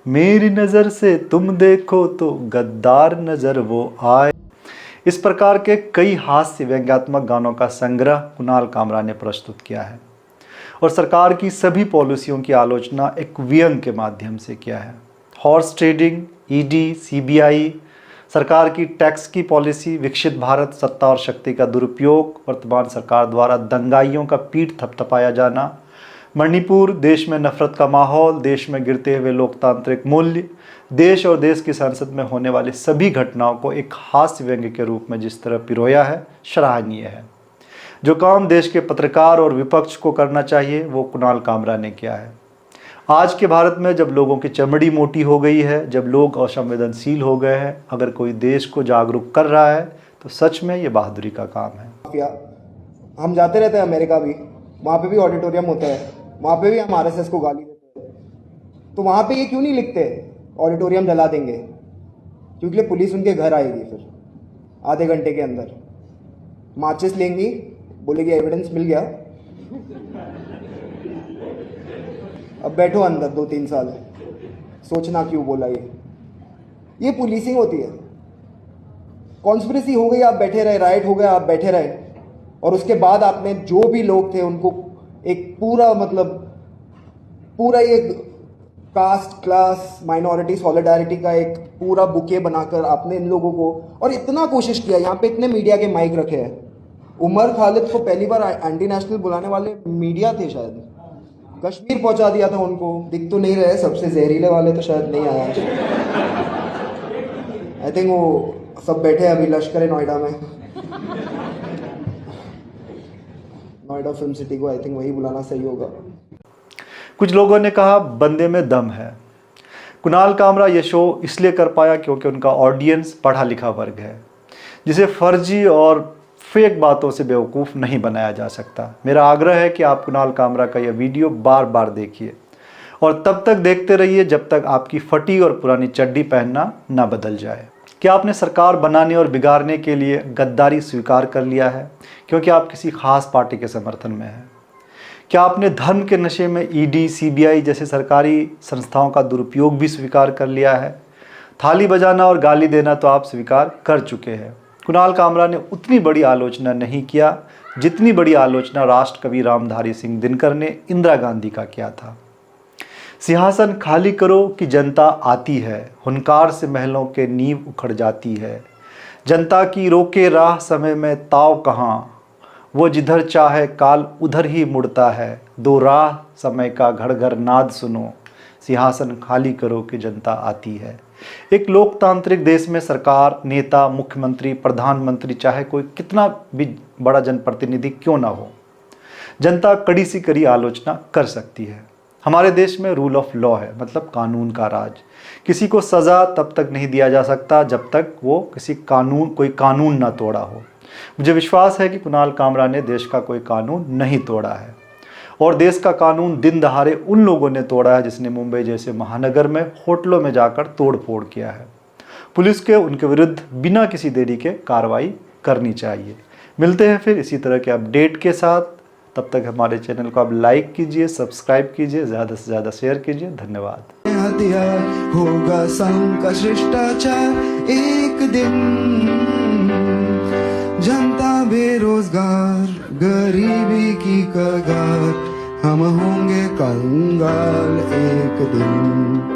मेरी नज़र से तुम देखो तो गद्दार नज़र वो आए। इस प्रकार के कई हास्य व्यंग्यात्मक गानों का संग्रह कुणाल कामरा ने प्रस्तुत किया है और सरकार की सभी पॉलिसियों की आलोचना एक व्यंग के माध्यम से किया है। हॉर्स ट्रेडिंग, ईडी, सीबीआई, सरकार की टैक्स की पॉलिसी, विकसित भारत, सत्ता और शक्ति का दुरुपयोग, वर्तमान सरकार द्वारा दंगाइयों का पीठ थपथपाया जाना, मणिपुर, देश में नफरत का माहौल, देश में गिरते हुए लोकतांत्रिक मूल्य, देश और देश की संसद में होने वाली सभी घटनाओं को एक हास्य व्यंग्य के रूप में जिस तरह पिरोया है, सराहनीय है। जो काम देश के पत्रकार और विपक्ष को करना चाहिए वो कुणाल कामरा ने किया है। आज के भारत में जब लोगों की चमड़ी मोटी हो गई है, जब लोग असंवेदनशील हो गए हैं, अगर कोई देश को जागरूक कर रहा है तो सच में ये बहादुरी का काम है। हम जाते रहते हैं अमेरिका भी, वहाँ पे भी ऑडिटोरियम होता है, वहाँ पे भी हम आरएसएस को गाली देते हैं। तो वहाँ पे ये क्यों नहीं लिखते ऑडिटोरियम जला देंगे? क्योंकि पुलिस उनके घर आएगी फिर आधे घंटे के अंदर, माचिस लेंगी, बोलेगी एविडेंस मिल गया, अब बैठो अंदर 2-3 साल, सोचना क्यों बोला। ये पुलिसिंग होती है। कॉन्स्पिरेसी हो गई, आप बैठे रहे, राइट हो गया, आप बैठे रहे, और उसके बाद आपने जो भी लोग थे उनको एक पूरा पूरा ये कास्ट, क्लास, माइनॉरिटी सॉलिडारिटी का एक पूरा बुके बनाकर आपने इन लोगों को, और इतना कोशिश किया। यहाँ पे इतने मीडिया के माइक रखे हैं। उमर खालिद को पहली बार एंटी नेशनल बुलाने वाले मीडिया थे, शायद कश्मीर पहुंचा दिया था उनको। दिख तो नहीं रहे, सबसे जहरीले वाले तो शायद नहीं आया। आई थिंक वो सब बैठे हैं अभी लश्कर नोएडा में, नोएडा फिल्म सिटी को आई थिंक वही बुलाना सही होगा। कुछ लोगों ने कहा बंदे में दम है। कुणाल कामरा ये शो इसलिए कर पाया क्योंकि उनका ऑडियंस पढ़ा लिखा वर्ग है, जिसे फर्जी और फेक बातों से बेवकूफ़ नहीं बनाया जा सकता। मेरा आग्रह है कि आप कुणाल कामरा का यह वीडियो बार बार देखिए और तब तक देखते रहिए जब तक आपकी फटी और पुरानी चड्डी पहनना ना बदल जाए। क्या आपने सरकार बनाने और बिगाड़ने के लिए गद्दारी स्वीकार कर लिया है क्योंकि आप किसी खास पार्टी के समर्थन में हैं? क्या आपने धर्म के नशे में ईडी, सीबीआई जैसे सरकारी संस्थाओं का दुरुपयोग भी स्वीकार कर लिया है? थाली बजाना और गाली देना तो आप स्वीकार कर चुके हैं। कुणाल कामरा ने उतनी बड़ी आलोचना नहीं किया जितनी बड़ी आलोचना राष्ट्र कवि रामधारी सिंह दिनकर ने इंदिरा गांधी का किया था। सिंहासन खाली करो कि जनता आती है, हुनकार से महलों के नींव उखड़ जाती है। जनता की रोके राह समय में ताव कहाँ, वो जिधर चाहे काल उधर ही मुड़ता है। दो राह समय का घर घर नाद सुनो, सिंहासन खाली करो कि जनता आती है। एक लोकतांत्रिक देश में सरकार, नेता, मुख्यमंत्री, प्रधानमंत्री, चाहे कोई कितना भी बड़ा जनप्रतिनिधि क्यों ना हो, जनता कड़ी सी कड़ी आलोचना कर सकती है। हमारे देश में रूल ऑफ लॉ है, मतलब कानून का राज। किसी को सज़ा तब तक नहीं दिया जा सकता जब तक वो कोई कानून ना तोड़ा हो। मुझे विश्वास है कि कुणाल कामरा ने देश का कोई कानून नहीं तोड़ा है और देश का कानून दिन दहाड़े उन लोगों ने तोड़ा है जिसने मुंबई जैसे महानगर में होटलों में जाकर तोड़ फोड़ किया है। पुलिस के उनके विरुद्ध बिना किसी देरी के कार्रवाई करनी चाहिए। मिलते हैं फिर इसी तरह के अपडेट के साथ। तब तक हमारे चैनल को आप लाइक कीजिए, सब्सक्राइब कीजिए, ज़्यादा से ज़्यादा शेयर कीजिए। धन्यवाद। होगा संघ का शिष्टाचार एक दिन, जनता बेरोजगार, गरीबी की कगार, हम होंगे कंगाल एक दिन।